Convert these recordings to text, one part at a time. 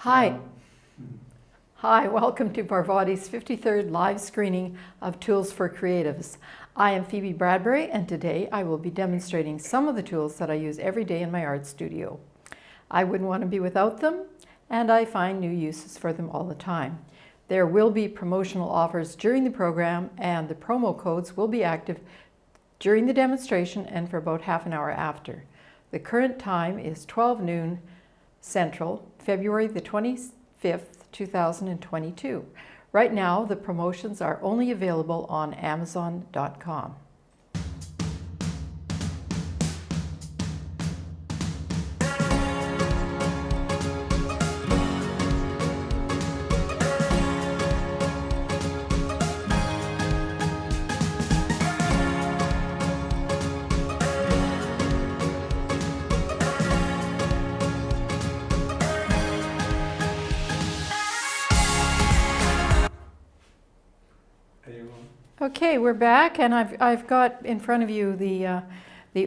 Hi. Hi, welcome to Barvotti's 53rd live screening of Tools for Creatives. I am Phoebe Bradbury, and today I will be demonstrating some of the tools that I use every day in my art studio. I wouldn't want to be without them, and I find new uses for them all the time. There will be promotional offers during the program, and the promo codes will be active during the demonstration and for about half an hour after. The current time is 12 noon Central, February the 25th, 2022. Right now, the promotions are only available on amzn.to. Okay, we're back, and I've got in front of you the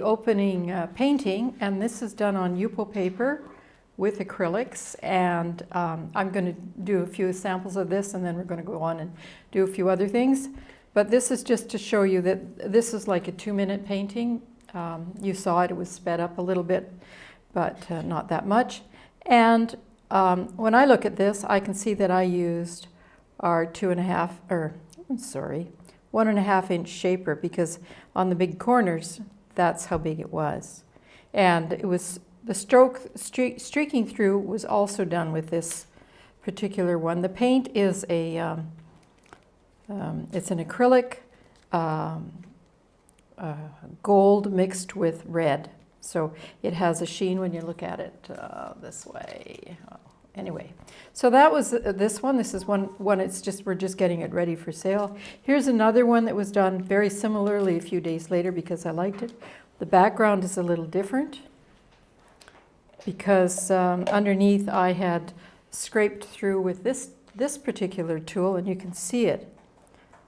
opening painting, and this is done on Yupo paper with acrylics, and I'm going to do a few samples of this, and then we're going to go on and do a few other things. But this is just to show you that this is like a 2-minute painting. You saw it was sped up a little bit, but not that much. And when I look at this, I can see that I used our 1.5 inch shaper, because on the big corners, that's how big it was. And it was the streaking through was also done with this particular one. The paint is a it's an acrylic gold mixed with red, so it has a sheen when you look at it this way. Anyway, so that was this one. This is one it's just, we're just getting it ready for sale. Here's another one that was done very similarly a few days later because I liked it. The background is a little different because underneath I had scraped through with this particular tool, and you can see it.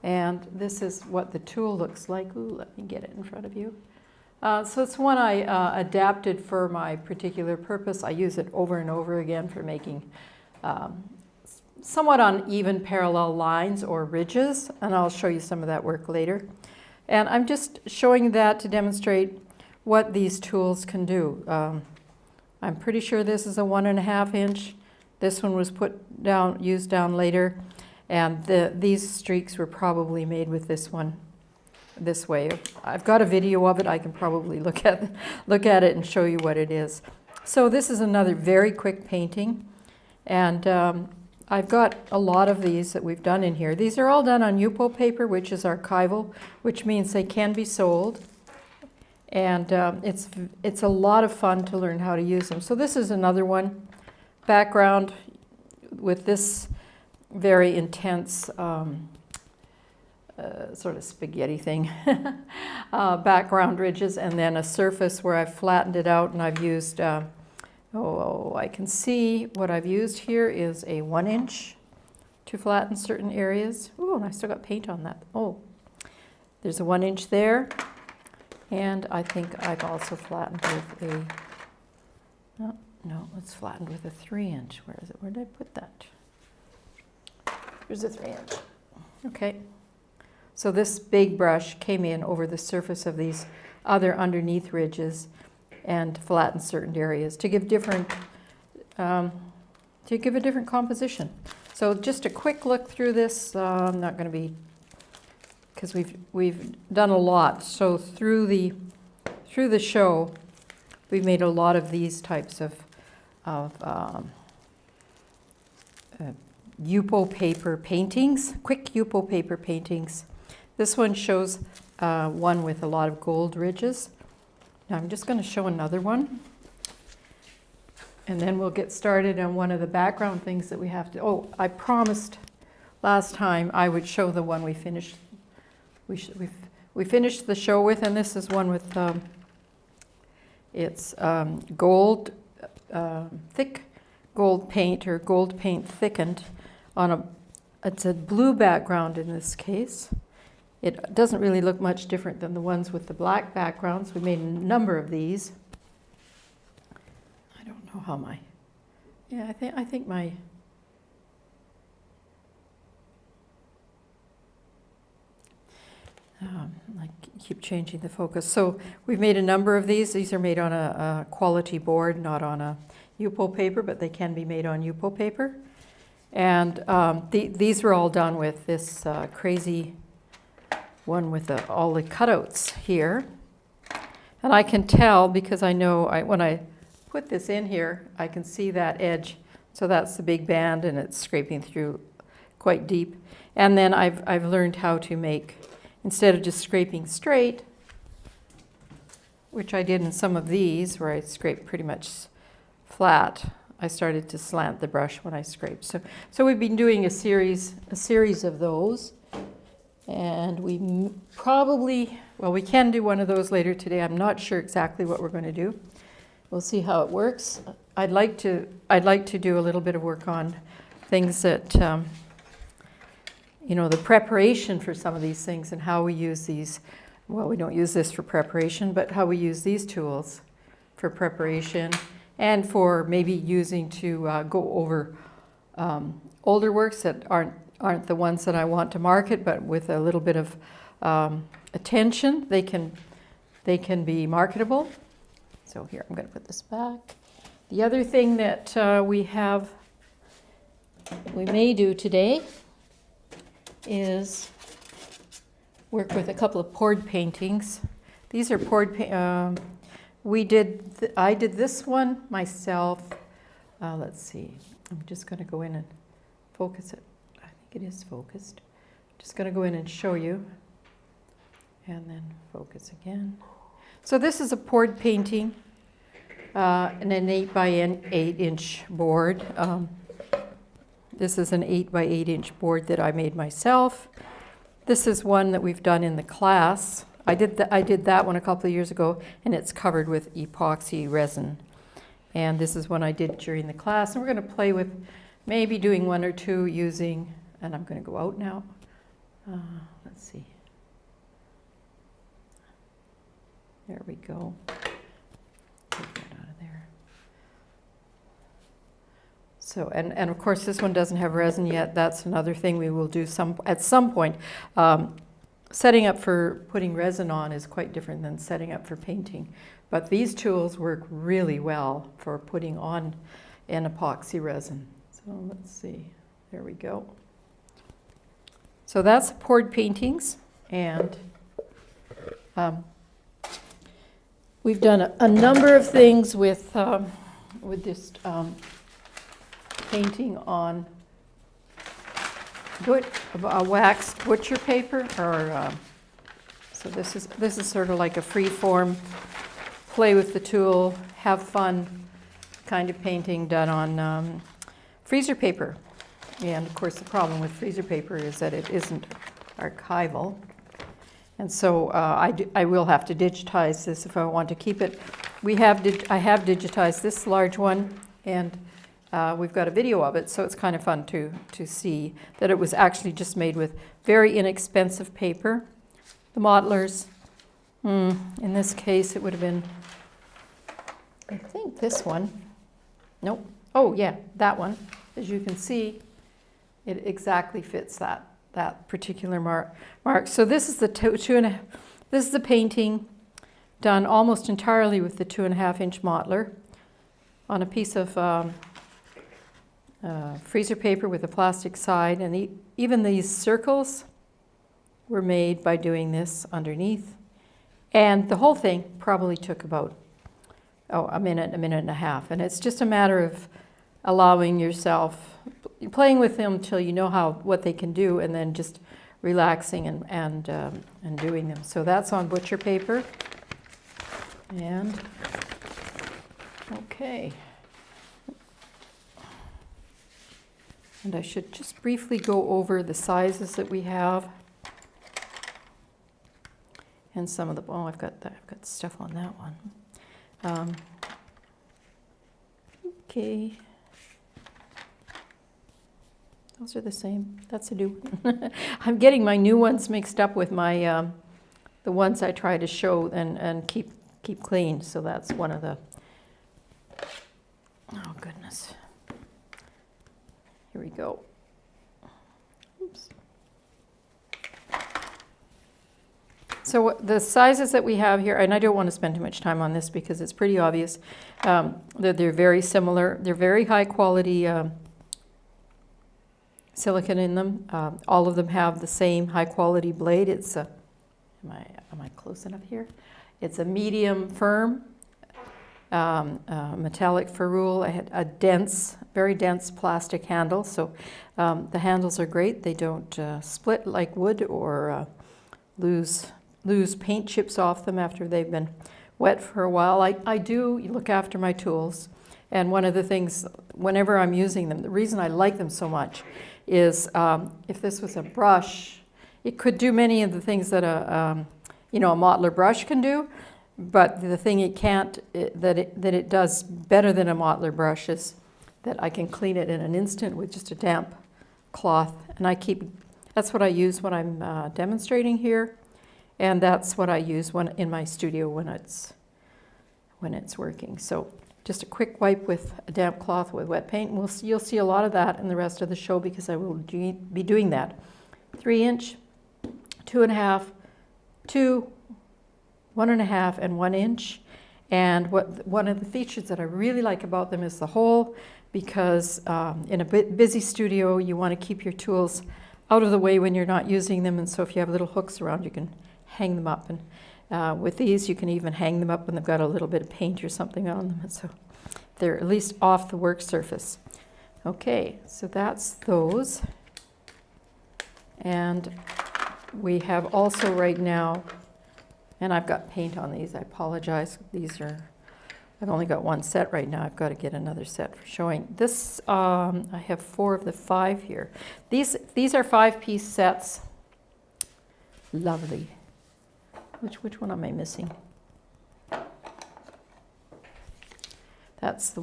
And this is what the tool looks like. Ooh, let me get it in front of you. So it's one I adapted for my particular purpose. I use it over and over again for making somewhat uneven parallel lines or ridges, and I'll show you some of that work later. And I'm just showing that to demonstrate what these tools can do. I'm pretty sure this is a 1.5 inch. This one was used down later, and these streaks were probably made with this one. This way. I've got a video of it. I can probably look at it and show you what it is. So this is another very quick painting, and I've got a lot of these that we've done in here. These are all done on Yupo paper, which is archival, which means they can be sold, and it's a lot of fun to learn how to use them. So this is another one, background with this very intense sort of spaghetti thing, background ridges, and then a surface where I've flattened it out, and I've used, I can see what I've used here is a 1 inch to flatten certain areas. Ooh, and I still got paint on that. Oh, there's a 1 inch there, and I think I've also flattened with it's flattened with a 3 inch. Where is it? Where did I put that? Here's a 3 inch. Okay. So this big brush came in over the surface of these other underneath ridges and flattened certain areas to give a different composition. So just a quick look through this. I'm not going to be, because we've done a lot. So through the show, we've made a lot of these types of Yupo paper paintings, quick Yupo paper paintings. This one shows one with a lot of gold ridges. Now I'm just going to show another one, and then we'll get started on one of the background things that we have to. Oh, I promised last time I would show the one we finished. We finished the show with, and this is one with it's gold, thick gold paint, or gold paint thickened on it's a blue background in this case. It doesn't really look much different than the ones with the black backgrounds. We made a number of these. I don't know how my Yeah, I think my... I keep changing the focus. So we've made a number of these. These are made on a quality board, not on a UPO paper, but they can be made on UPO paper. And these were all done with this crazy one with all the cutouts here. And I can tell because I know when I put this in here, I can see that edge. So that's the big band, and it's scraping through quite deep. And then I've learned how to make, instead of just scraping straight, which I did in some of these where I scraped pretty much flat, I started to slant the brush when I scraped. So we've been doing a series of those, and we probably, well, we can do one of those later today. I'm not sure exactly what we're going to do. We'll see how it works. I'd like to do a little bit of work on things that you know, the preparation for some of these things and how we use these. Well, we don't use this for preparation, but how we use these tools for preparation and for maybe using to go over older works that aren't the ones that I want to market, but with a little bit of attention, they can be marketable. So here, I'm going to put this back. The other thing that we may do today is work with a couple of poured paintings. These are poured. I did this one myself. Let's see. I'm just going to go in and focus it. I think it is focused. Just going to go in and show you, and then focus again. So this is a poured painting, and an 8 by 8 inch board. This is an 8 by 8 inch board that I made myself. This is one that we've done in the class. I did that one a couple of years ago, and it's covered with epoxy resin. And this is one I did during the class. And we're going to play with maybe doing one or two using, and I'm going to go out now. Let's see. There we go. Take that out of there. So, and of course this one doesn't have resin yet. That's another thing we will do at some point. Setting up for putting resin on is quite different than setting up for painting. But these tools work really well for putting on an epoxy resin. So let's see, there we go. So that's poured paintings, and we've done a number of things with this painting on a waxed butcher paper, or so this is sort of like a free form, play with the tool, have fun kind of painting done on freezer paper. And of course the problem with freezer paper is that it isn't archival, and so I will have to digitize this if I want to keep it. I have digitized this large one, and we've got a video of it, so it's kind of fun to see that it was actually just made with very inexpensive paper. The modelers, in this case it would have been, I think this one. Nope. Oh yeah, that one. As you can see, it exactly fits that particular mark. So this is the this is the painting done almost entirely with the 2.5 inch modeler on a piece of freezer paper with a plastic side, and even these circles were made by doing this underneath. And the whole thing probably took about a minute and a half. And it's just a matter of allowing yourself, playing with them till you know what they can do, and then just relaxing and doing them. So that's on butcher paper. And okay. And I should just briefly go over the sizes that we have. And some of the, I've got stuff on that one. Okay. Those are the same. That's a new one. I'm getting my new ones mixed up with my the ones I try to show and keep clean. So that's one of the, oh goodness. Here we go. Oops. So the sizes that we have here, and I don't want to spend too much time on this because it's pretty obvious that they're very similar. They're very high quality silicone in them. All of them have the same high quality blade. It's a, am I close enough here? It's a medium firm metallic ferrule. I had a dense, very dense plastic handle. So the handles are great. They don't split like wood or lose paint chips off them after they've been wet for a while. I do look after my tools, and one of the things, whenever I'm using them, the reason I like them so much is if this was a brush, it could do many of the things that a modeler brush can do, but the thing it can't, that it does better than a modeler brush is that I can clean it in an instant with just a damp cloth, and that's what I use when I'm demonstrating here. And that's what I use in my studio when it's working. So just a quick wipe with a damp cloth with wet paint. And you'll see a lot of that in the rest of the show because I will be doing that. 3-inch, 2.5, 2, 1.5, and 1 inch. And one of the features that I really like about them is the hole, because in a busy studio you want to keep your tools out of the way when you're not using them. And so if you have little hooks around, you can hang them up, and with these you can even hang them up when they've got a little bit of paint or something on them, and so they're at least off the work surface. Okay, so that's those, and we have also right now, and I've got paint on these, I apologize, I've only got one set right now. I've got to get another set for showing. This, I have 4 of the 5 here. These are 5-piece sets. Lovely. Which one am I missing? That's the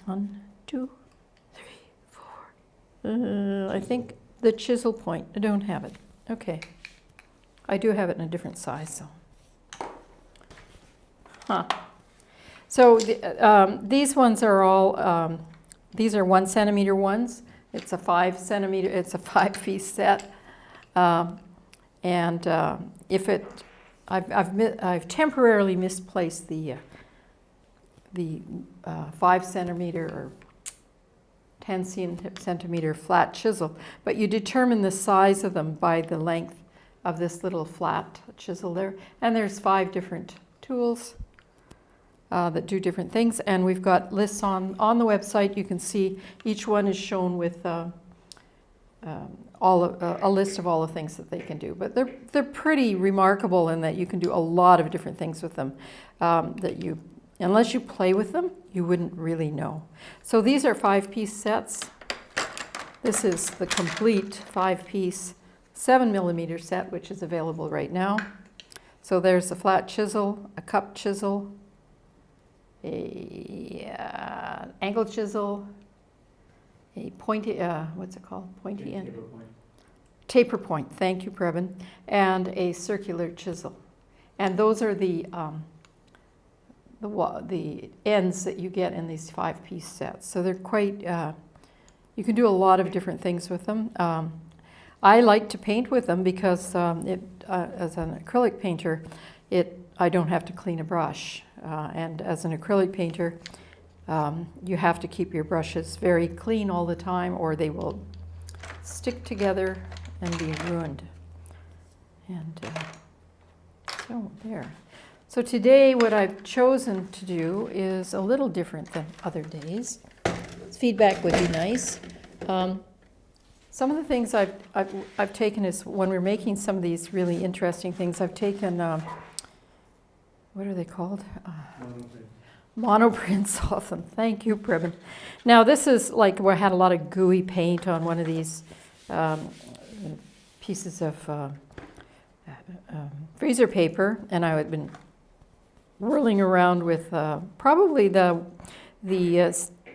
1, 2, 3, 4. I think the chisel point. I don't have it. Okay. I do have it in a different size, so. Huh. So these ones are all, these are 1 centimeter ones. It's a 5 centimeter, it's a 5-piece set. And I've temporarily misplaced the 5 centimeter or 10 centimeter flat chisel, but you determine the size of them by the length of this little flat chisel there. And there's 5 different tools that do different things, and we've got lists on the website. You can see each one is shown with a list of all the things that they can do. But they're pretty remarkable in that you can do a lot of different things with them that unless you play with them, you wouldn't really know. So these are 5-piece sets. This is the complete 5-piece 7mm set, which is available right now. So there's a flat chisel, a cup chisel, a angle chisel, a pointy, what's it called? Pointy end. Taper point. Taper point, thank you, Preben. And a circular chisel. And those are the ends that you get in these 5-piece sets. So they're quite, you can do a lot of different things with them. I like to paint with them because as an acrylic painter, I don't have to clean a brush. And as an acrylic painter, you have to keep your brushes very clean all the time or they will stick together and be ruined. And so there. So today what I've chosen to do is a little different than other days. Feedback would be nice. Some of the things I've taken is when we're making some of these really interesting things, I've taken, what are they called? Monoprints off them. Thank you, Preben. Now this is like where I had a lot of gooey paint on one of these pieces of freezer paper, and I had been whirling around with probably the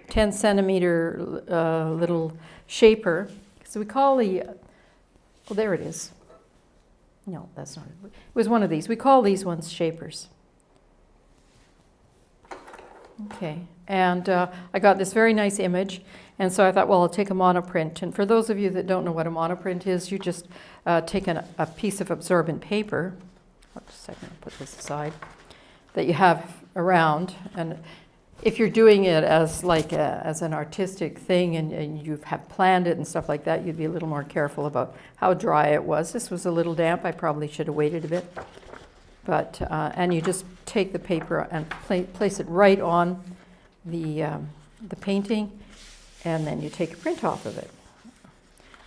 10 centimeter little shaper. So we call well, there it is. No, that's not it. It was one of these. We call these ones shapers. Okay, and I got this very nice image, and so I thought, well, I'll take a monoprint. And for those of you that don't know what a monoprint is, you just take a piece of absorbent paper, just a second, I'll put this aside, that you have around. And if you're doing it as like as an artistic thing and you have planned it and stuff like that, you'd be a little more careful about how dry it was. This was a little damp. I probably should have waited a bit. But, and you just take the paper and place it right on the painting, and then you take a print off of it.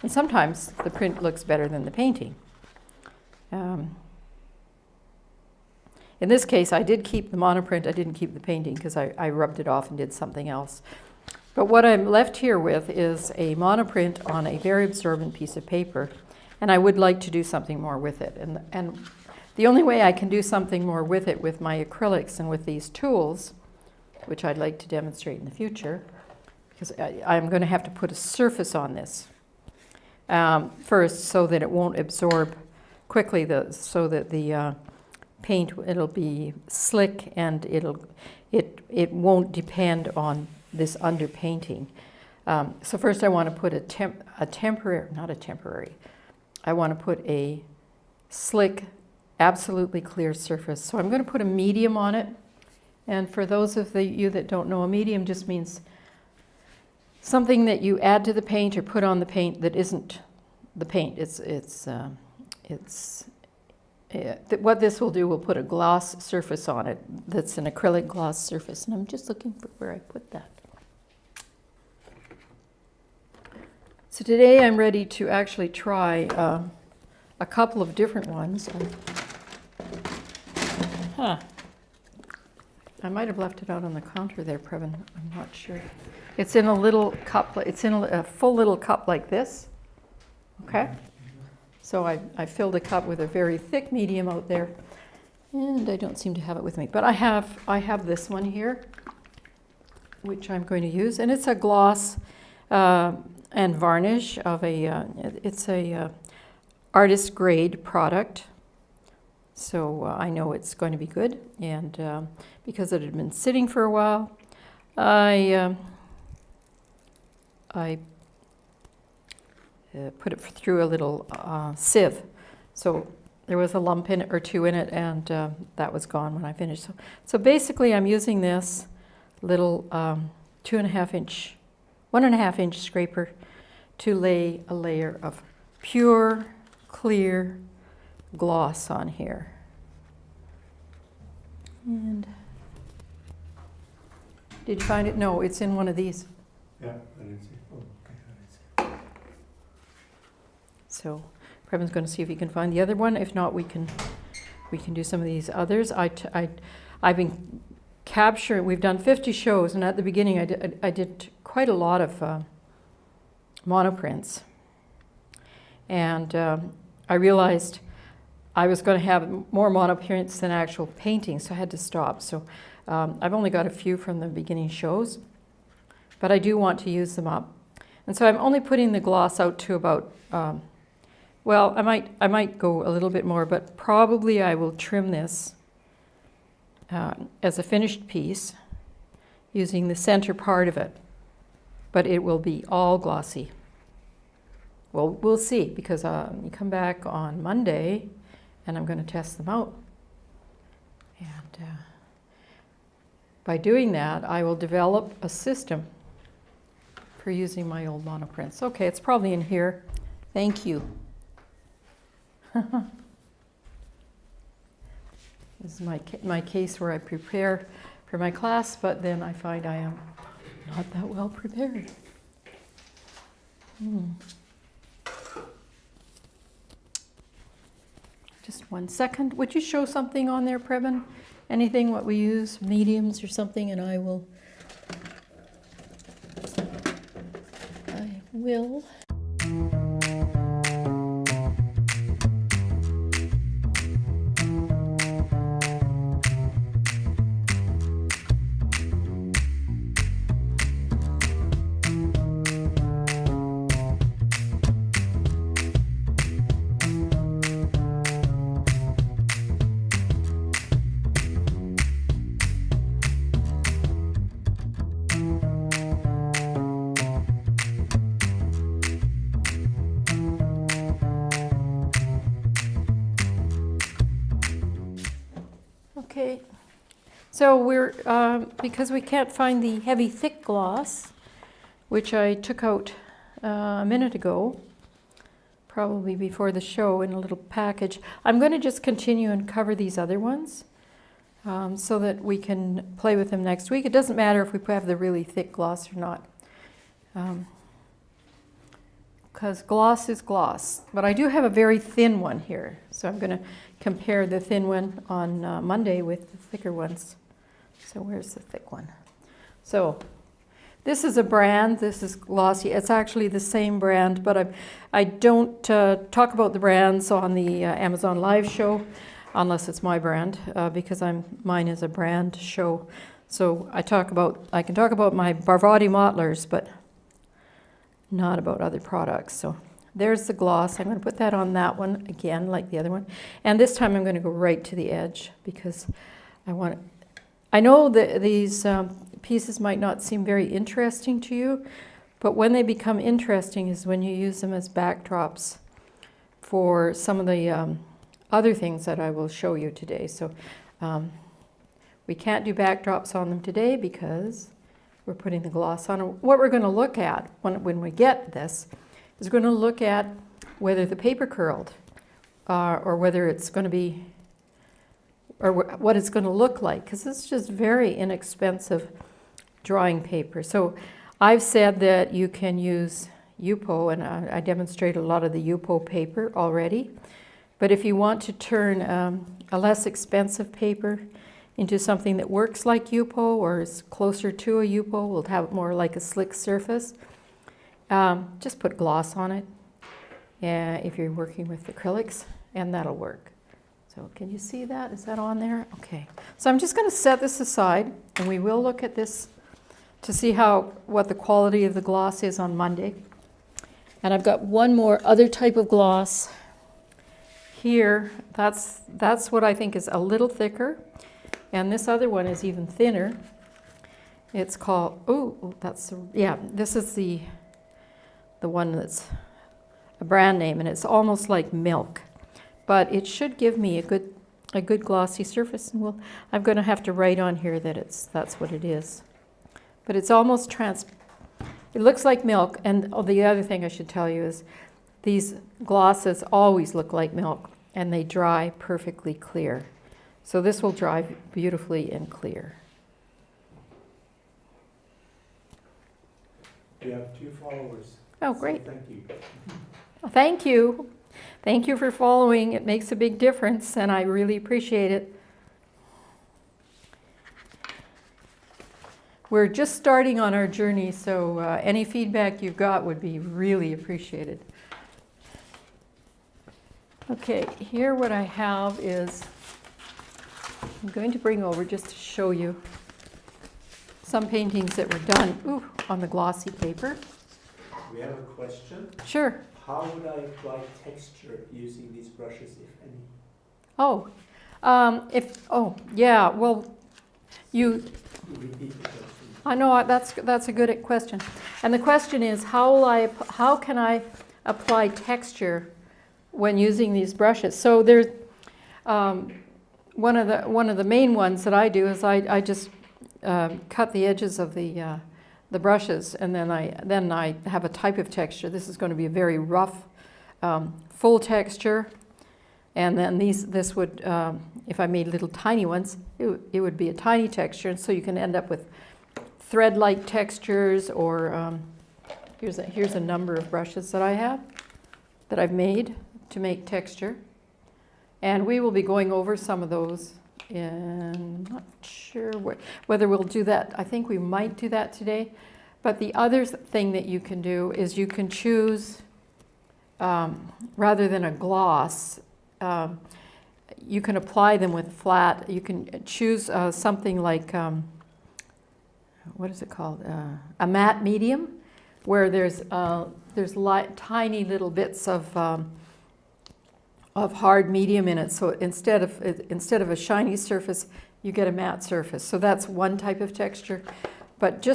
And sometimes the print looks better than the painting. In this case, I did keep the monoprint. I didn't keep the painting because I rubbed it off and did something else. But what I'm left here with is a monoprint on a very absorbent piece of paper, and I would like to do something more with it. And the only way I can do something more with it with my acrylics and with these tools, which I'd like to demonstrate in the future, because I'm going to have to put a surface on this first so that it won't absorb quickly, so that the paint, it'll be slick and it won't depend on this underpainting. So first I want to put I want to put a slick, absolutely clear surface. So I'm going to put a medium on it. And for those of you that don't know, a medium just means something that you add to the paint or put on the paint that isn't the paint. What this will do, we'll put a gloss surface on it that's an acrylic gloss surface. And I'm just looking for where I put that. So today I'm ready to actually try a couple of different ones. I might have left it out on the counter there, Previn. I'm not sure. It's in a little cup. It's in a full little cup like this. Okay? So I filled a cup with a very thick medium out there, and I don't seem to have it with me. But I have this one here, which I'm going to use, and it's a gloss and varnish of it's a artist grade product. So I know it's going to be good, and because it had been sitting for a while, I put it through a little sieve. So there was a lump in it or two in it, and that was gone when I finished. So basically I'm using this little 1.5 inch scraper to lay a layer of pure, clear gloss on here. And did you find it? No, it's in one of these. Yeah, I didn't see. Oh, okay, I didn't see. So Previn's going to see if he can find the other one. If not, we can do some of these others. I've been capturing. We've done 50 shows, and at the beginning I did quite a lot of monoprints, and I realized I was going to have more monoprints than actual paintings, so I had to stop. So I've only got a few from the beginning shows, but I do want to use them up. And so I'm only putting the gloss out to about, well, I might go a little bit more, but probably I will trim this as a finished piece using the center part of it, but it will be all glossy. Well, we'll see, because you come back on Monday, and I'm going to test them out. And by doing that, I will develop a system for using my old monoprints. Okay, it's probably in here. Thank you. This is my case where I prepare for my class, but then I find I am not that well prepared. Just 1 second. Would you show something on there, Previn? Anything what we use, mediums or something, and I will. Okay, so we're, because we can't find the heavy thick gloss, which I took out a minute ago, probably before the show in a little package, I'm going to just continue and cover these other ones so that we can play with them next week. It doesn't matter if we have the really thick gloss or not, because gloss is gloss. But I do have a very thin one here, so I'm going to compare the thin one on Monday with the thicker ones. So where's the thick one? So this is a brand, this is Glossy. It's actually the same brand, but I don't talk about the brands on the Amazon Live show, unless it's my brand, because mine is a brand show. So I can talk about my Barvotti Mottlers, but not about other products. So there's the gloss. I'm going to put that on that one again, like the other one. And this time I'm going to go right to the edge because I know that these pieces might not seem very interesting to you, but when they become interesting is when you use them as backdrops for some of the other things that I will show you today. So we can't do backdrops on them today because we're putting the gloss on. What we're going to look at when we get this is we're going to look at whether the paper curled or whether it's going to be, or what it's going to look like, because it's just very inexpensive drawing paper. So I've said that you can use Yupo, and I demonstrated a lot of the Yupo paper already. But if you want to turn a less expensive paper into something that works like Yupo or is closer to a Yupo, will have more like a slick surface, just put gloss on it if you're working with acrylics, and that'll work. So can you see that? Is that on there? Okay. So I'm just going to set this aside, and we will look at this to see what the quality of the gloss is on Monday. And I've got one more other type of gloss here. That's what I think is a little thicker, and this other one is even thinner. It's called this is the one that's a brand name, and it's almost like milk. But it should give me a good glossy surface, and I'm going to have to write on here that that's what it is. But it's almost it looks like milk, and the other thing I should tell you is these glosses always look like milk, and they dry perfectly clear. So this will dry beautifully and clear. We have 2 followers. Oh, great. So thank you. Thank you. Thank you for following. It makes a big difference, and I really appreciate it. We're just starting on our journey, so any feedback you've got would be really appreciated. Okay, here what I have is, I'm going to bring over just to show you some paintings that were done on the glossy paper. We have a question. Sure. How would I apply texture using these brushes, if any? You Repeat the question. I know that's a good question, and the question is how can I apply texture when using these brushes? So there's one of the main ones that I do is I just cut the edges of the brushes, and then I have a type of texture. This is going to be a very rough, full texture, and then this would, if I made little tiny ones, it would be a tiny texture, and so you can end up with thread-like textures, or here's a number of brushes that I have that I've made to make texture, and we will be going over some of those. And not sure whether we'll do that. I think we might do that today. But the other thing that you can do is you can choose, rather than a gloss, you can apply them with flat. You can choose something like, what is it called? A matte medium, where there's tiny little bits of hard medium in it. So instead of a shiny surface, you get a matte surface. So that's one type of texture. But I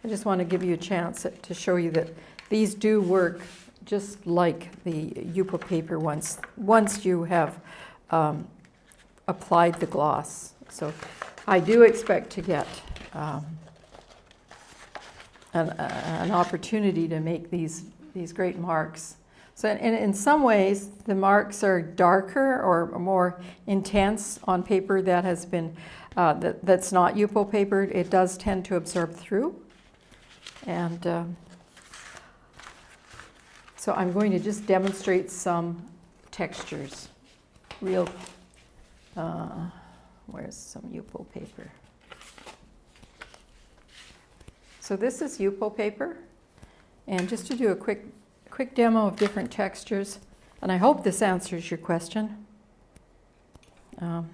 just want to give you a chance to show you that these do work just like the Yupo paper once you have applied the gloss. So I do expect to get an opportunity to make these great marks. So in some ways, the marks are darker or more intense on paper that has been, that's not Yupo paper. It does tend to absorb through. And so I'm going to just demonstrate some textures. Real, where's some Yupo paper? So this is Yupo paper. And just to do a quick demo of different textures, and I hope this answers your question. And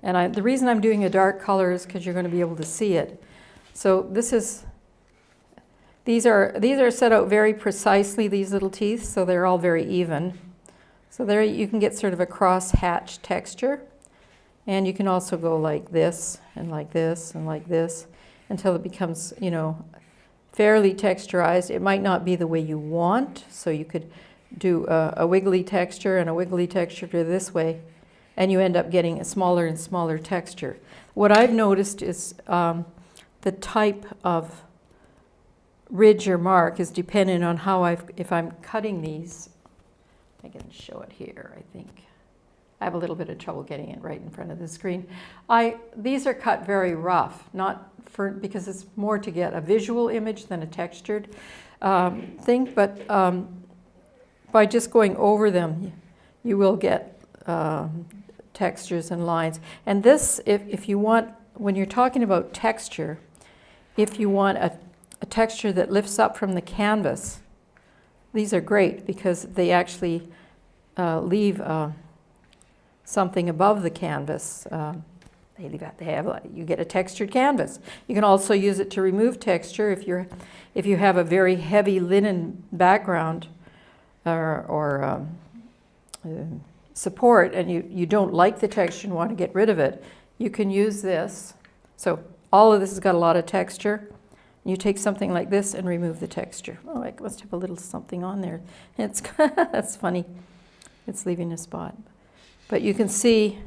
the reason I'm doing a dark color is because you're going to be able to see it. So these are set out very precisely, these little teeth, so they're all very even. So there you can get sort of a cross-hatch texture. And you can also go like this, and like this, and like this, until it becomes, you know, fairly texturized. It might not be the way you want, so you could do a wiggly texture and a wiggly texture this way, and you end up getting a smaller and smaller texture. What I've noticed is the type of ridge or mark is dependent on how if I'm cutting these. I can show it here, I think. I have a little bit of trouble getting it right in front of the screen. These are cut very rough, because it's more to get a visual image than a textured thing, but by just going over them, you will get textures and lines. And this, if you want, when you're talking about texture, if you want a texture that lifts up from the canvas, these are great because they actually leave something above the canvas. You get a textured canvas. You can also use it to remove texture if you have a very heavy linen background or support, and you don't like the texture and want to get rid of it. You can use this. So all of this has got a lot of texture. You take something like this and remove the texture. Oh, I must have a little something on there. That's funny. It's leaving a spot. But you can see,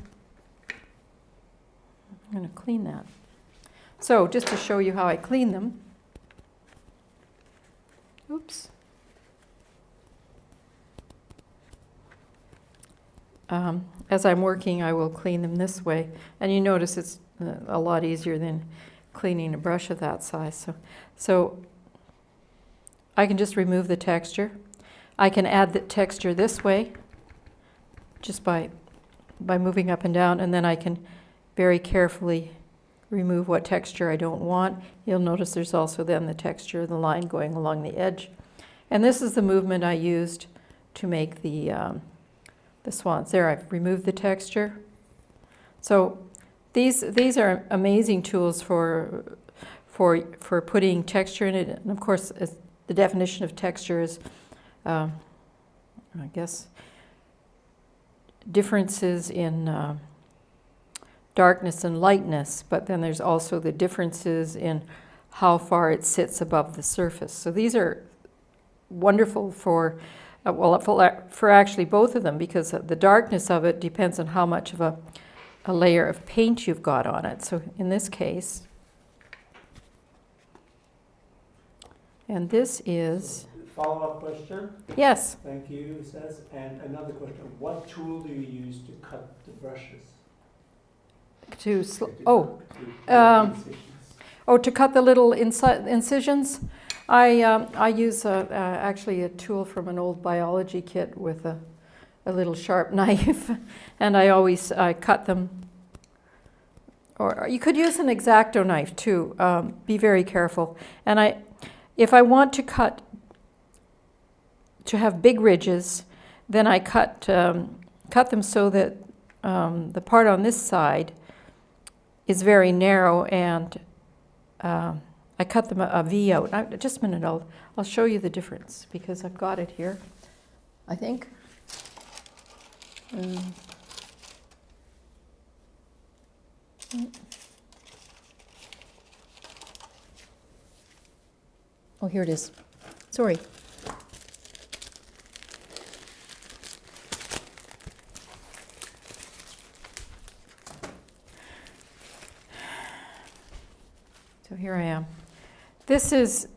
I'm going to clean that. So just to show you how I clean them. Oops. As I'm working, I will clean them this way. And you notice it's a lot easier than cleaning a brush of that size. So I can just remove the texture. I can add the texture this way, just by moving up and down, and then I can very carefully remove what texture I don't want. You'll notice there's also then the texture of the line going along the edge. And this is the movement I used to make the swans. There, I've removed the texture. So these are amazing tools for putting texture in it. And of course, the definition of texture is, I guess, differences in darkness and lightness, but then there's also the differences in how far it sits above the surface. So these are wonderful for actually both of them, because the darkness of it depends on how much of a layer of paint you've got on it. So in this case, and this is... Follow-up question? Yes. Thank you, it says. And another question, what tool do you use to cut the brushes? To cut the little incisions? I use actually a tool from an old biology kit with a little sharp knife, and I cut them. Or you could use an X-Acto knife too. Be very careful. And if I want to have big ridges, then I cut them so that the part on this side is very narrow, and I cut them a V out. Just a minute, I'll show you the difference, because I've got it here, I think. Oh, here it is. Sorry. So here I am. This is,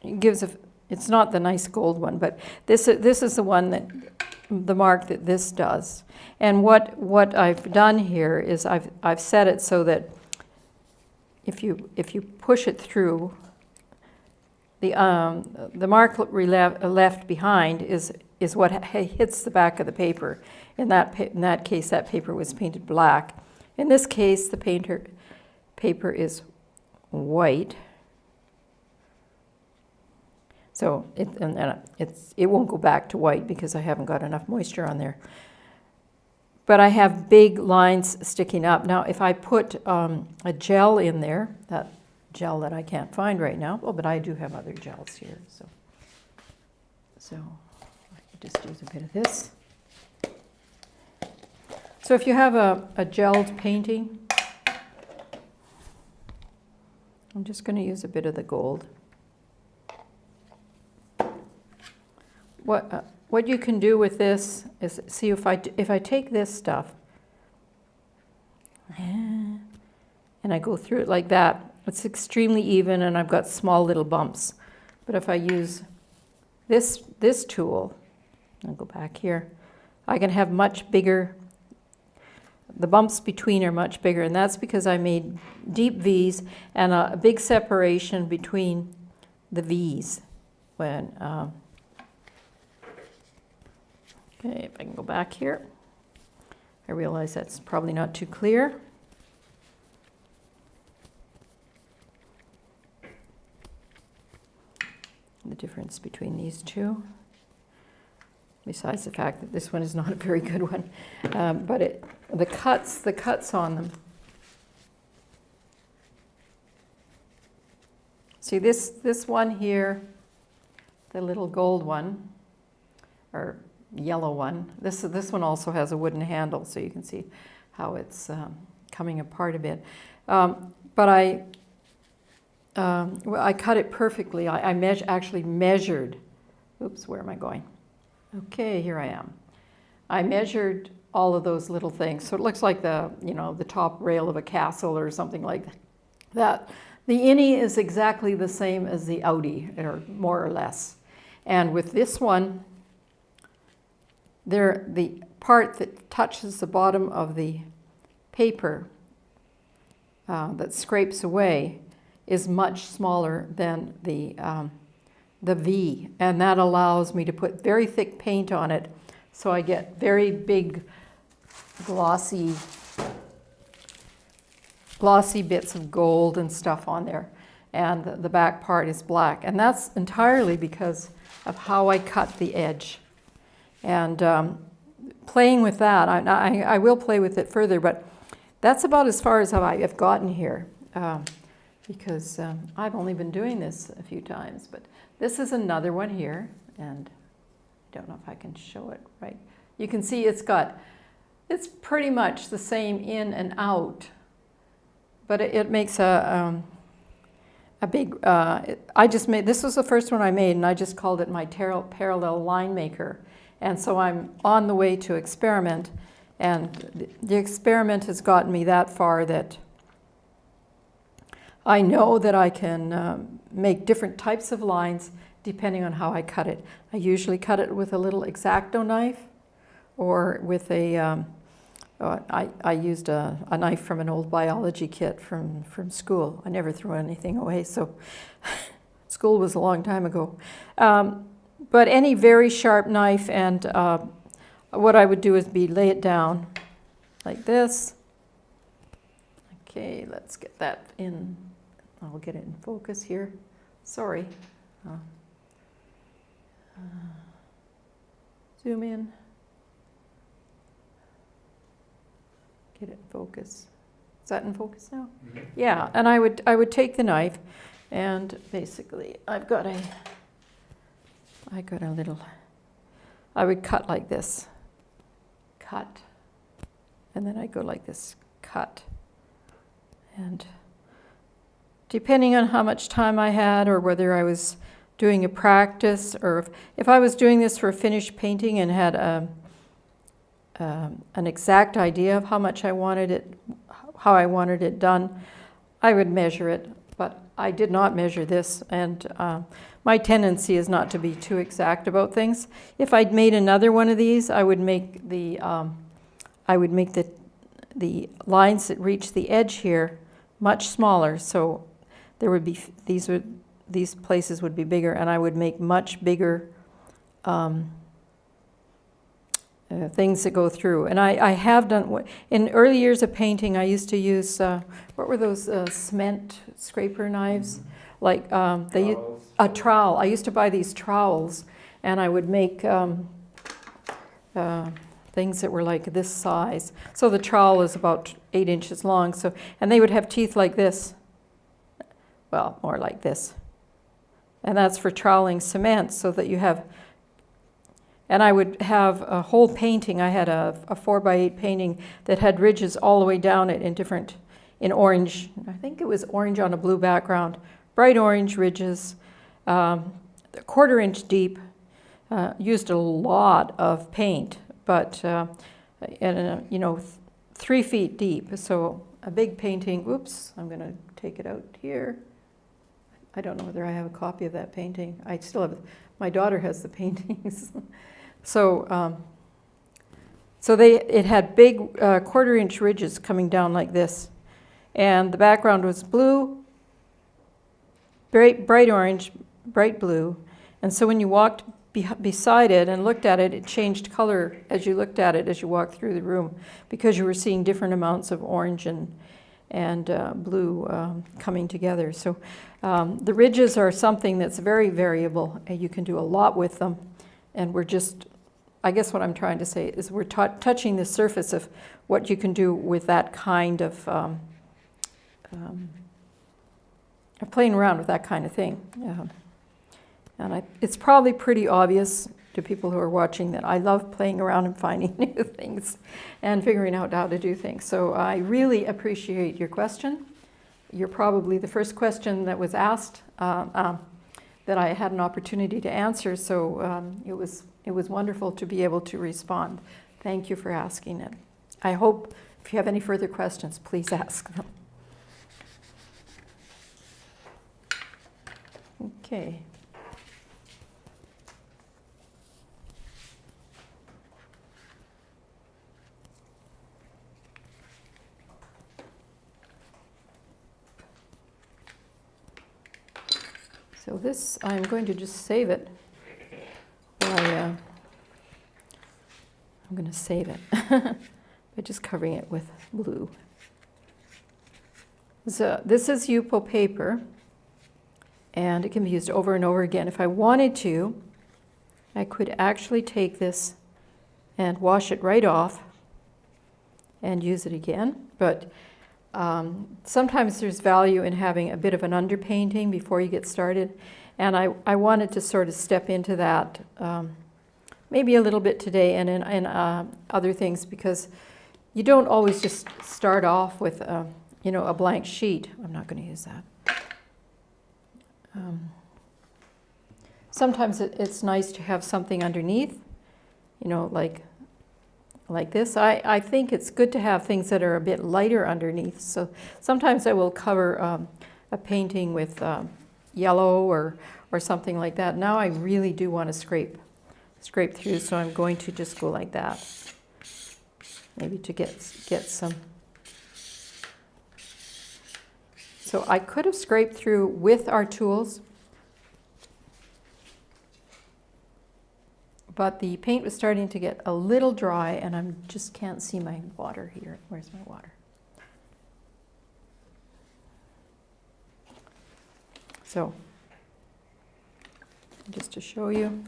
it's not the nice gold one, but this is the one that, the mark that this does. And what I've done here is I've set it so that if you push it through, the mark left behind is what hits the back of the paper. In that case, that paper was painted black. In this case, the paper is white. So it won't go back to white because I haven't got enough moisture on there. But I have big lines sticking up. Now, if I put a gel in there, that gel that I can't find right now, well, but I do have other gels here, so I could just use a bit of this. So if you have a gelled painting, I'm just going to use a bit of the gold. What you can do with this is, see, if I take this stuff and I go through it like that, it's extremely even and I've got small little bumps. But if I use this tool, I'll go back here, I can have much bigger, the bumps between are much bigger, and that's because I made deep V's and a big separation between the V's. Okay, if I can go back here. I realize that's probably not too clear. The difference between these two, besides the fact that this one is not a very good one, but the cuts on them. See this one here, the little gold one, or yellow one. This one also has a wooden handle, so you can see how it's coming apart a bit. But I cut it perfectly. I actually measured. Oops, where am I going? Okay, here I am. I measured all of those little things, so it looks like the top rail of a castle or something like that. The innie is exactly the same as the outie, or more or less. And with this one, the part that touches the bottom of the paper that scrapes away is much smaller than the V, and that allows me to put very thick paint on it, so I get very big glossy bits of gold and stuff on there, and the back part is black, and that's entirely because of how I cut the edge. And playing with that, I will play with it further, but that's about as far as I've gotten here, because I've only been doing this a few times. But this is another one here, and I don't know if I can show it right. You can see it's pretty much the same in and out, but it makes a big, this was the first one I made, and I just called it my parallel line maker. And so I'm on the way to experiment, and the experiment has gotten me that far that I know that I can make different types of lines depending on how I cut it. I usually cut it with a little X-Acto knife, or with I used a knife from an old biology kit from school. I never threw anything away, so school was a long time ago. But any very sharp knife, and what I would do is lay it down like this. Okay, let's get that in. I'll get it in focus here. Sorry. Zoom in. Get it in focus. Is that in focus now? Mm-hmm. Yeah, and I would take the knife, and basically I would cut like this, cut, and then I go like this, cut. And depending on how much time I had, or whether I was doing a practice, or if I was doing this for a finished painting and had an exact idea of how I wanted it done, I would measure it, but I did not measure this, and my tendency is not to be too exact about things. If I'd made another one of these, I would make the the lines that reach the edge here much smaller, so there would be these places would be bigger, and I would make much bigger things that go through. And I have done, in early years of painting, I used to use, what were those cement scraper knives? Like a trowel. I used to buy these trowels, and I would make things that were like this size. So the trowel is about 8 inches long. So, and they would have teeth like this. Well, more like this. And that's for troweling cement, so that you have. And I would have a whole painting. I had a 4x8 painting that had ridges all the way down it in orange. I think it was orange on a blue background. Bright orange ridges, a 1/4 inch deep. Used a lot of paint, but 3 feet deep. So a big painting. Oops, I'm going to take it out here. I don't know whether I have a copy of that painting. I still have. My daughter has the paintings. So, it had big 1/4 inch ridges coming down like this, and the background was blue, bright orange, bright blue, and so when you walked beside it and looked at it, it changed color as you looked at it as you walked through the room, because you were seeing different amounts of orange and blue coming together. So the ridges are something that's very variable, and you can do a lot with them, and we're just. I guess what I'm trying to say is we're touching the surface of what you can do with that kind of playing around with that kind of thing. And it's probably pretty obvious to people who are watching that I love playing around and finding new things and figuring out how to do things. So I really appreciate your question. You're probably the first question that was asked that I had an opportunity to answer, so it was wonderful to be able to respond. Thank you for asking it. I hope if you have any further questions, please ask them. Okay. So this, I'm going to just save it. I'm going to save it by just covering it with blue. So this is Yupo paper, and it can be used over and over again. If I wanted to, I could actually take this and wash it right off and use it again. But sometimes there's value in having a bit of an underpainting before you get started. And I wanted to sort of step into that maybe a little bit today and in other things, because you don't always just start off with a blank sheet. I'm not going to use that. Sometimes it's nice to have something underneath, like this. I think it's good to have things that are a bit lighter underneath. So sometimes I will cover a painting with yellow or something like that. Now I really do want to scrape through, so I'm going to just go like that, maybe to get some. So I could have scraped through with our tools, but the paint was starting to get a little dry, and I just can't see my water here. Where's my water? So just to show you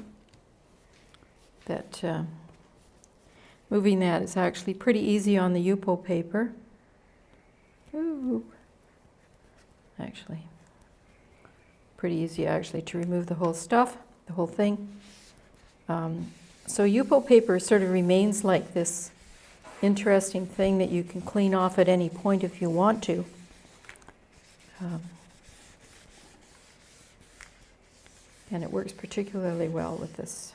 that moving that is actually pretty easy on the Yupo paper. Ooh. Actually, pretty easy actually to remove the whole stuff, the whole thing. So Yupo paper sort of remains like this interesting thing that you can clean off at any point if you want to. And it works particularly well with this,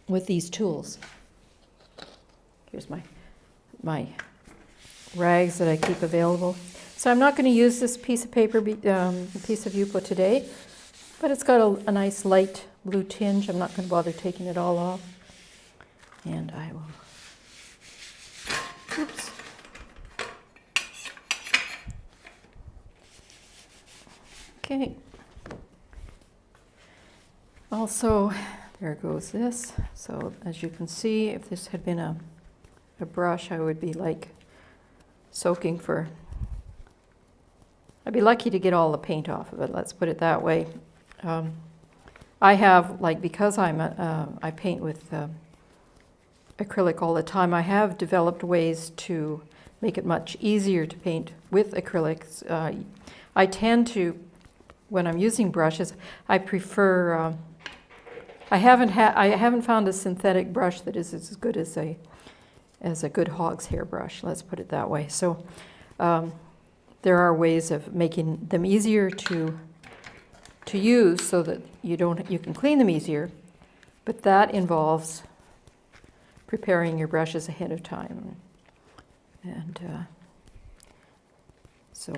with these tools. Here's my rags that I keep available. So I'm not going to use this piece of paper, piece of Yupo today, but it's got a nice light blue tinge. I'm not going to bother taking it all off. And I will, oops. Okay. Also, there goes this. So as you can see, if this had been a brush, I would be like soaking for, I'd be lucky to get all the paint off of it, let's put it that way. I have, like, because I paint with acrylic all the time, I have developed ways to make it much easier to paint with acrylics. I tend to, when I'm using brushes, I prefer, I haven't found a synthetic brush that is as good as a good hog's hair brush, let's put it that way. So there are ways of making them easier to use so that you can clean them easier, but that involves preparing your brushes ahead of time. And so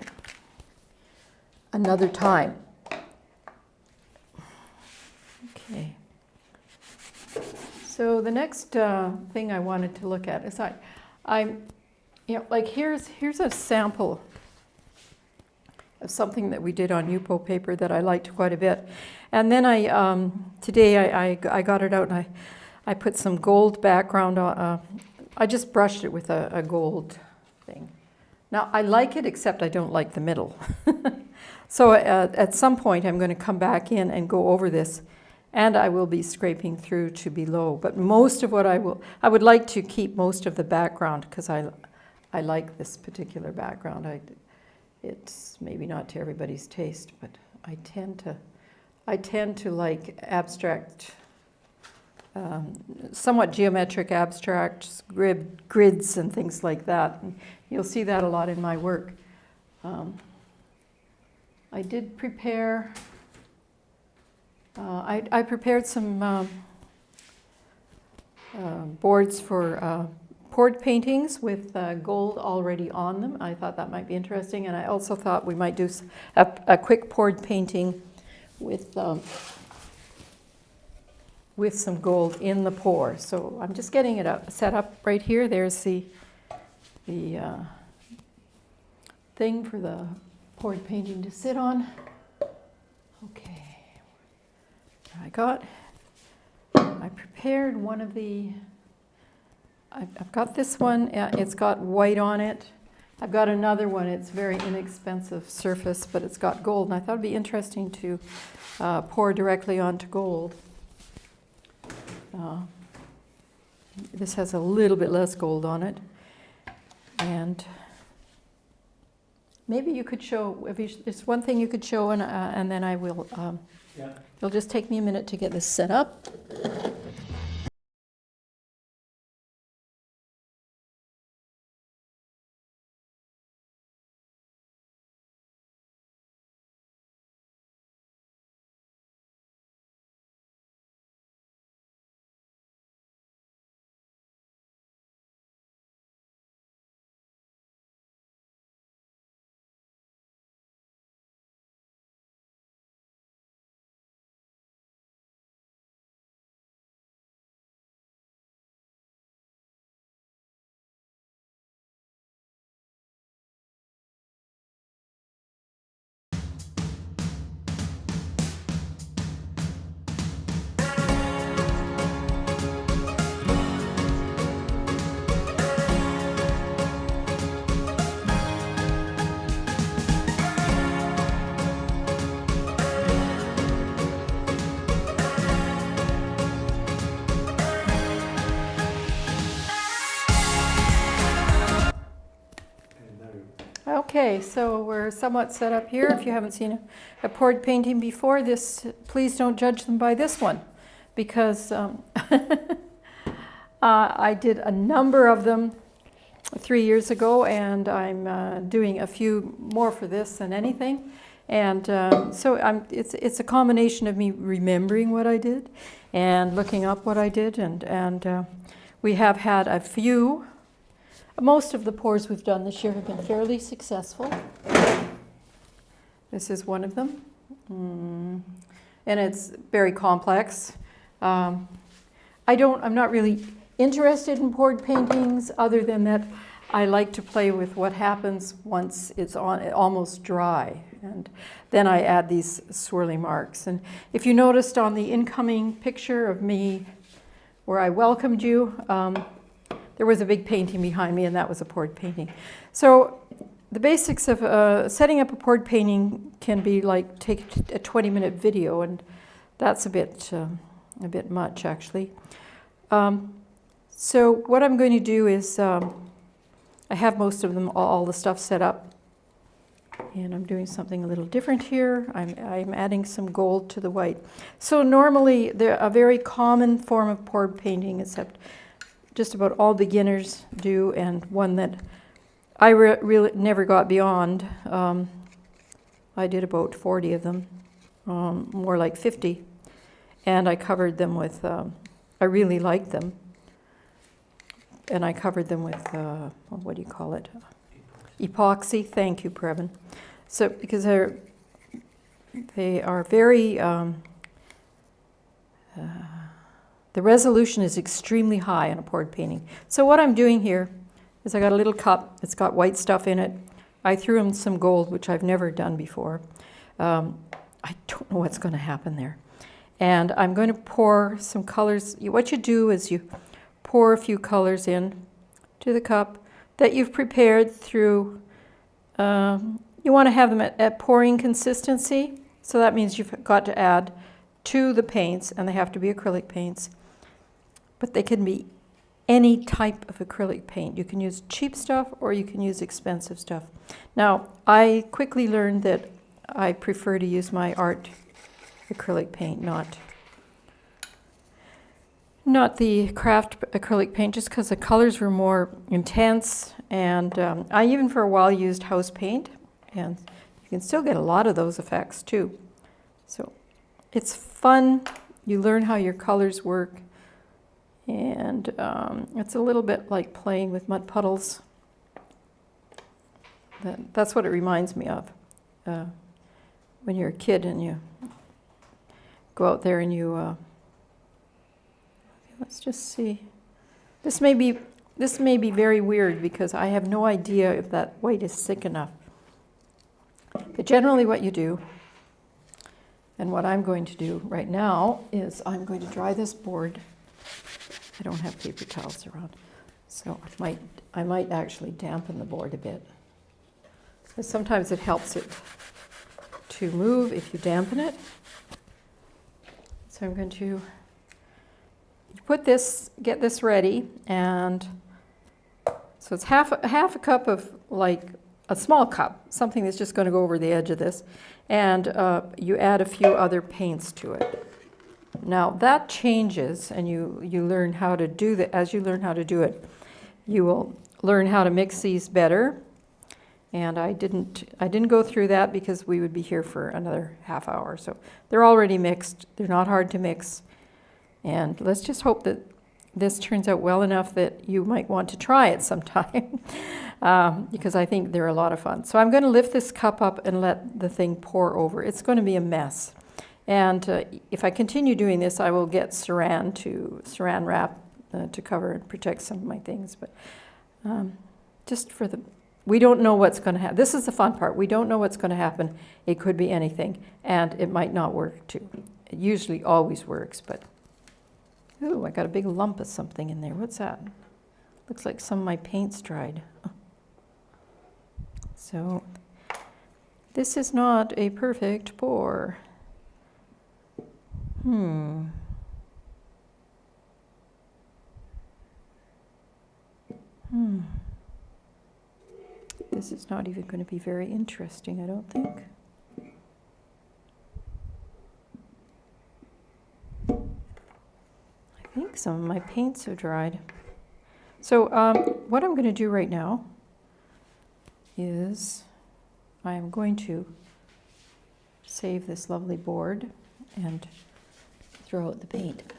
another time. Okay. So the next thing I wanted to look at is like here's a sample of something that we did on Yupo paper that I liked quite a bit. And then today I got it out and I put some gold background on. I just brushed it with a gold thing. Now I like it, except I don't like the middle. So at some point I'm going to come back in and go over this, and I will be scraping through to below. But most of what I would like to keep most of the background, because I like this particular background. It's maybe not to everybody's taste, but I tend to like abstract, somewhat geometric abstract grids and things like that. And you'll see that a lot in my work. I did prepare, I prepared some boards for poured paintings with gold already on them. I thought that might be interesting, and I also thought we might do a quick poured painting with some gold in the pour. So I'm just getting it set up right here. There's the thing for the poured painting to sit on. Okay, I prepared one of the, I've got this one, it's got white on it. I've got another one, it's very inexpensive surface, but it's got gold, and I thought it'd be interesting to pour directly onto gold. This has a little bit less gold on it, and maybe you could show, there's one thing you could show, and then I will, Yeah. it'll just take me a minute to get this set up. Okay, so we're somewhat set up here. If you haven't seen a poured painting before, please don't judge them by this one, because I did a number of them 3 years ago, and I'm doing a few more for this than anything. And so it's a combination of me remembering what I did and looking up what I did, and we have had a few Most of the pours we've done this year have been fairly successful. This is one of them. And it's very complex. I'm not really interested in poured paintings other than that I like to play with what happens once it's almost dry. And then I add these swirly marks. And if you noticed on the incoming picture of me where I welcomed you, there was a big painting behind me, and that was a poured painting. So the basics of setting up a poured painting can be like take a 20-minute video, and that's a bit much, actually. So what I'm going to do is I have most of them, all the stuff set up. And I'm doing something a little different here. I'm adding some gold to the white. So normally, they're a very common form of poured painting, except just about all beginners do, and one that I really never got beyond. I did about 40 of them, more like 50. And I covered them with, I really liked them. And I covered them with, what do you call it? Epoxy. Thank you, Previn. So because they are very, the resolution is extremely high on a poured painting. So what I'm doing here is I got a little cup. It's got white stuff in it. I threw in some gold, which I've never done before. I don't know what's going to happen there. And I'm going to pour some colors. What you do is you pour a few colors in to the cup that you've prepared through, you want to have them at pouring consistency. So that means you've got to add to the paints, and they have to be acrylic paints. But they can be any type of acrylic paint. You can use cheap stuff or you can use expensive stuff. Now, I quickly learned that I prefer to use my art acrylic paint, not the craft acrylic paint, just because the colors were more intense. And I even for a while used house paint, and you can still get a lot of those effects too. So it's fun. You learn how your colors work, and it's a little bit like playing with mud puddles. That's what it reminds me of. When you're a kid and you go out there and you let's just see. This may be very weird because I have no idea if that white is thick enough. But generally what you do, and what I'm going to do right now, is I'm going to dry this board. I don't have paper towels around, so I might actually dampen the board a bit. Because sometimes it helps it to move if you dampen it. So I'm going to get this ready, and so it's half a cup of, like a small cup, something that's just going to go over the edge of this, and you add a few other paints to it. Now that changes, and you learn how to do that. As you learn how to do it, you will learn how to mix these better. And I didn't go through that because we would be here for another half hour. So they're already mixed. They're not hard to mix. And let's just hope that this turns out well enough that you might want to try it sometime, because I think they're a lot of fun. So I'm going to lift this cup up and let the thing pour over. It's going to be a mess. And if I continue doing this, I will get saran wrap to cover and protect some of my things. But we don't know what's going to happen. This is the fun part. We don't know what's going to happen. It could be anything, and it might not work too. It usually always works, but ooh, I got a big lump of something in there. What's that? Looks like some of my paint's dried. So this is not a perfect pour. This is not even going to be very interesting, I don't think. I think some of my paints are dried. So what I'm going to do right now is I am going to save this lovely board and throw out the paint.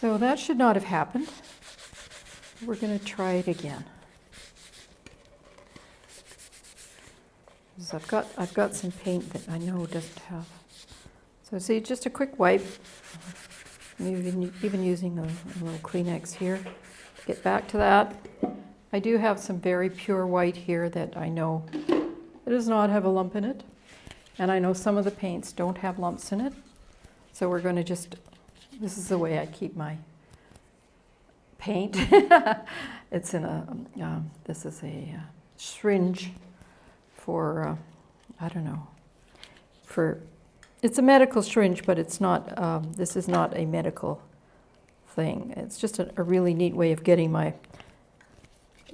So that should not have happened. We're going to try it again. So I've got some paint that I know doesn't have. So see, just a quick wipe. I'm even using a little Kleenex here. Get back to that. I do have some very pure white here that I know it does not have a lump in it. And I know some of the paints don't have lumps in it. So we're going to just, this is the way I keep my paint. It's in a, this is a syringe for, I don't know, it's a medical syringe, but it's not, this is not a medical thing. It's just a really neat way of getting my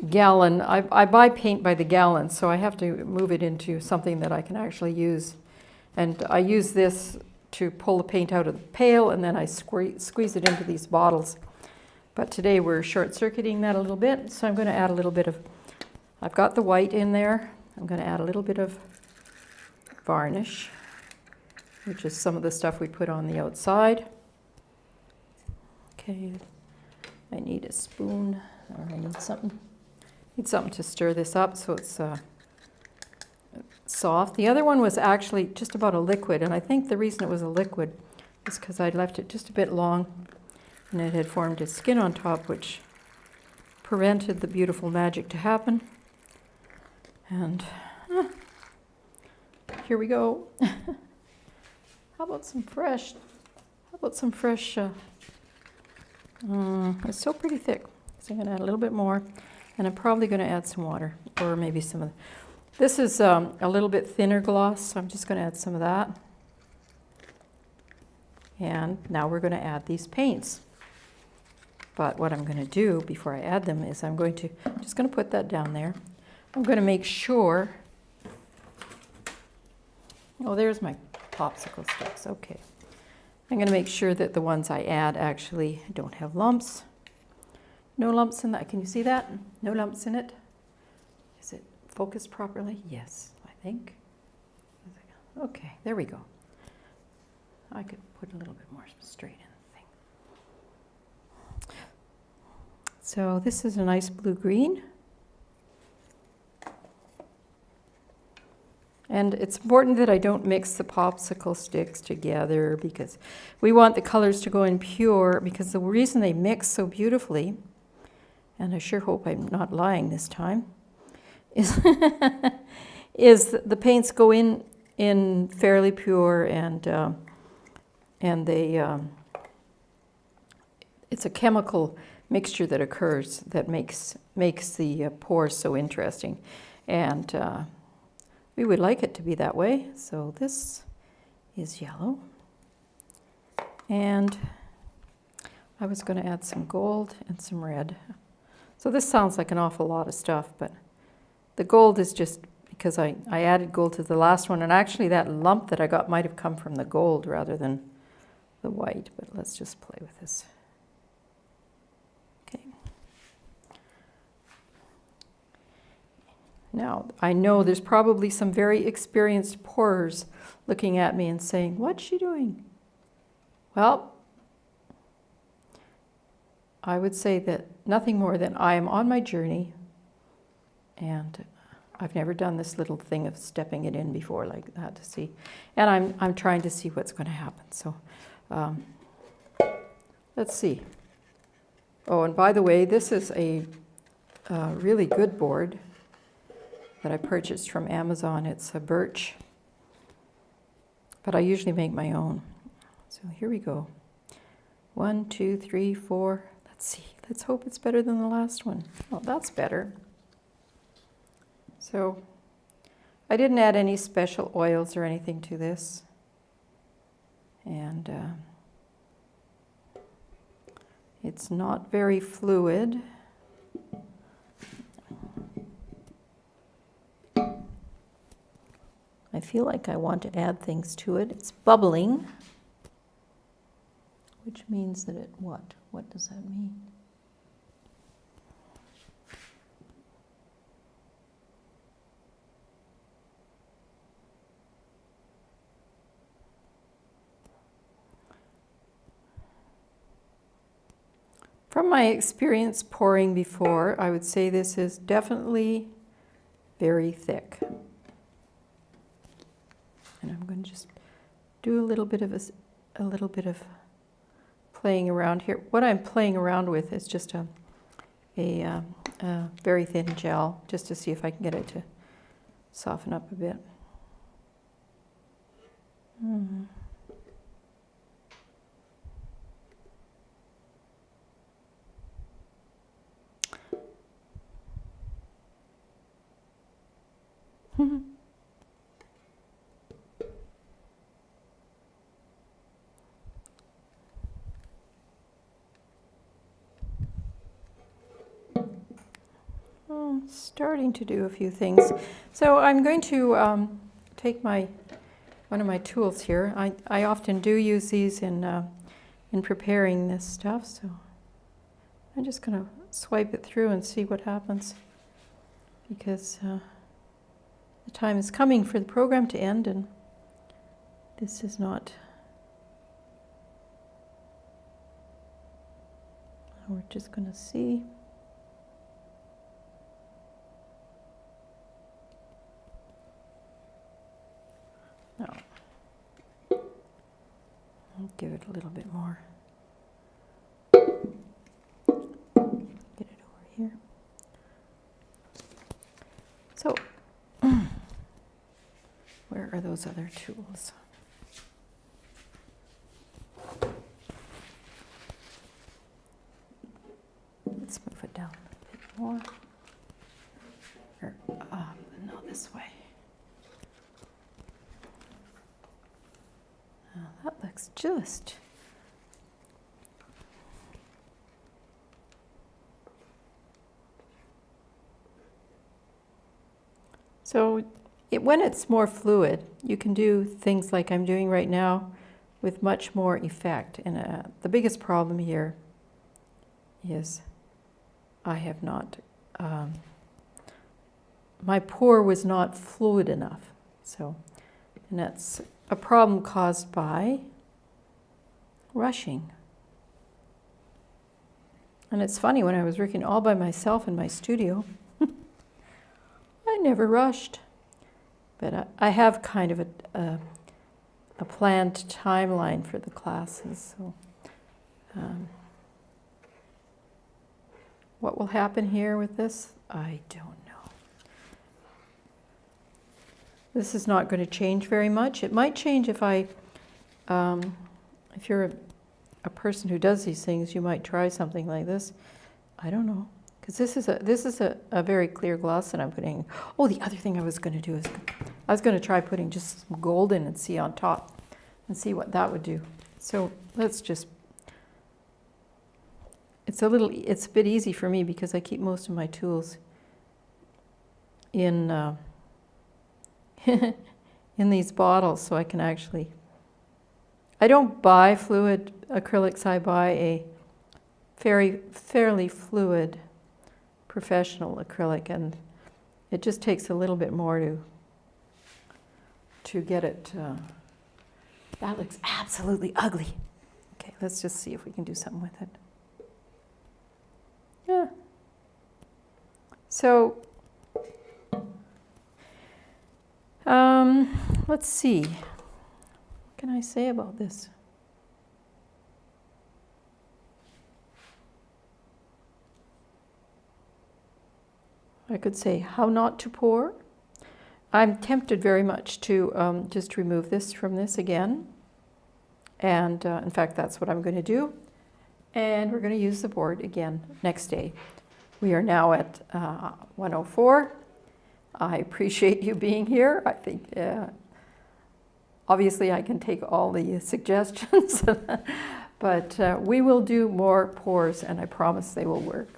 gallon. I buy paint by the gallon, so I have to move it into something that I can actually use. And I use this to pull the paint out of the pail, and then I squeeze it into these bottles. But today we're short-circuiting that a little bit, so I'm going to add a little bit of, I've got the white in there. I'm going to add a little bit of varnish, which is some of the stuff we put on the outside. Okay, I need a spoon, or I need something to stir this up so it's soft. The other one was actually just about a liquid, and I think the reason it was a liquid is because I'd left it just a bit long, and it had formed a skin on top, which prevented the beautiful magic to happen. And here we go. How about some fresh? It's still pretty thick, so I'm going to add a little bit more, and I'm probably going to add some water, or maybe some of. This is a little bit thinner gloss, so I'm just going to add some of that. And now we're going to add these paints. But what I'm going to do before I add them is I'm just going to put that down there. I'm going to make sure. Oh, there's my popsicle sticks. Okay. I'm going to make sure that the ones I add actually don't have lumps. No lumps in that. Can you see that? No lumps in it. Is it focused properly? Yes, I think. Okay, there we go. I could put a little bit more straight in the thing. So this is a nice blue-green. And it's important that I don't mix the popsicle sticks together because we want the colors to go in pure, because the reason they mix so beautifully, and I sure hope I'm not lying this time, is, is the paints go in fairly pure, and they it's a chemical mixture that occurs that makes the pores so interesting, and we would like it to be that way. So this is yellow, and I was going to add some gold and some red. So this sounds like an awful lot of stuff, but the gold is just because I added gold to the last one, and actually that lump that I got might have come from the gold rather than the white, but let's just play with this. Okay. Now, I know there's probably some very experienced pourers looking at me and saying, "What's she doing?" Well, I would say that nothing more than I am on my journey, and I've never done this little thing of stepping it in before like that to see, and I'm trying to see what's going to happen. So let's see. Oh, and by the way, this is a really good board that I purchased from Amazon. It's a birch, but I usually make my own. So here we go. 1, 2, 3, 4. Let's see. Let's hope it's better than the last one. Oh, that's better. So I didn't add any special oils or anything to this. And it's not very fluid. I feel like I want to add things to it. It's bubbling, which means that it what? What does that mean? From my experience pouring before, I would say this is definitely very thick. And I'm going to just do a little bit of playing around here. What I'm playing around with is just a very thin gel, just to see if I can get it to soften up a bit. Starting to do a few things. So I'm going to take one of my tools here. I often do use these in preparing this stuff, so I'm just going to swipe it through and see what happens, because the time is coming for the program to end, and this is not. We're just going to see. No. I'll give it a little bit more. Get it over here. So, where are those other tools? Let's move it down a bit more. Or, no, this way. That looks just. So when it's more fluid, you can do things like I'm doing right now with much more effect. And the biggest problem here is I have not, my pour was not fluid enough. So, and that's a problem caused by rushing. And it's funny, when I was working all by myself in my studio, I never rushed. But I have kind of a planned timeline for the classes. So, what will happen here with this? I don't know. This is not going to change very much. It might change if if you're a person who does these things, you might try something like this. I don't know, because this is a very clear gloss that I'm putting. Oh, the other thing I was going to do is I was going to try putting just some gold in and see on top, and see what that would do. So let's just. It's a bit easy for me because I keep most of my tools in in these bottles, so I can actually. I don't buy fluid acrylics. I buy a fairly fluid professional acrylic, and it just takes a little bit more to get it. That looks absolutely ugly. Okay, let's just see if we can do something with it. Yeah. So, let's see. What can I say about this? I could say how not to pour. I'm tempted very much to just remove this from this again. And in fact, that's what I'm going to do. And we're going to use the board again next day. We are now at 1:04. I appreciate you being here. I think, obviously, I can take all the suggestions, but we will do more pours, and I promise they will work.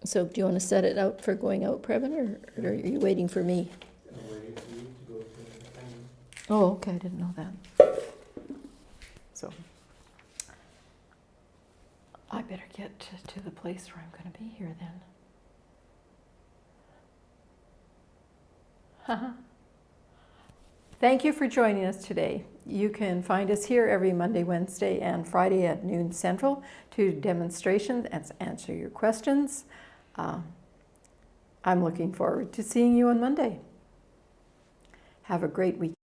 So do you want to set it out for going out, Previn, or are you waiting for me? I'm waiting for you to go to the thing. Oh, okay, I didn't know that. So I better get to the place where I'm going to be here then. Thank you for joining us today. You can find us here every Monday, Wednesday, and Friday at noon Central to demonstrations and answer your questions. I'm looking forward to seeing you on Monday. Have a great week.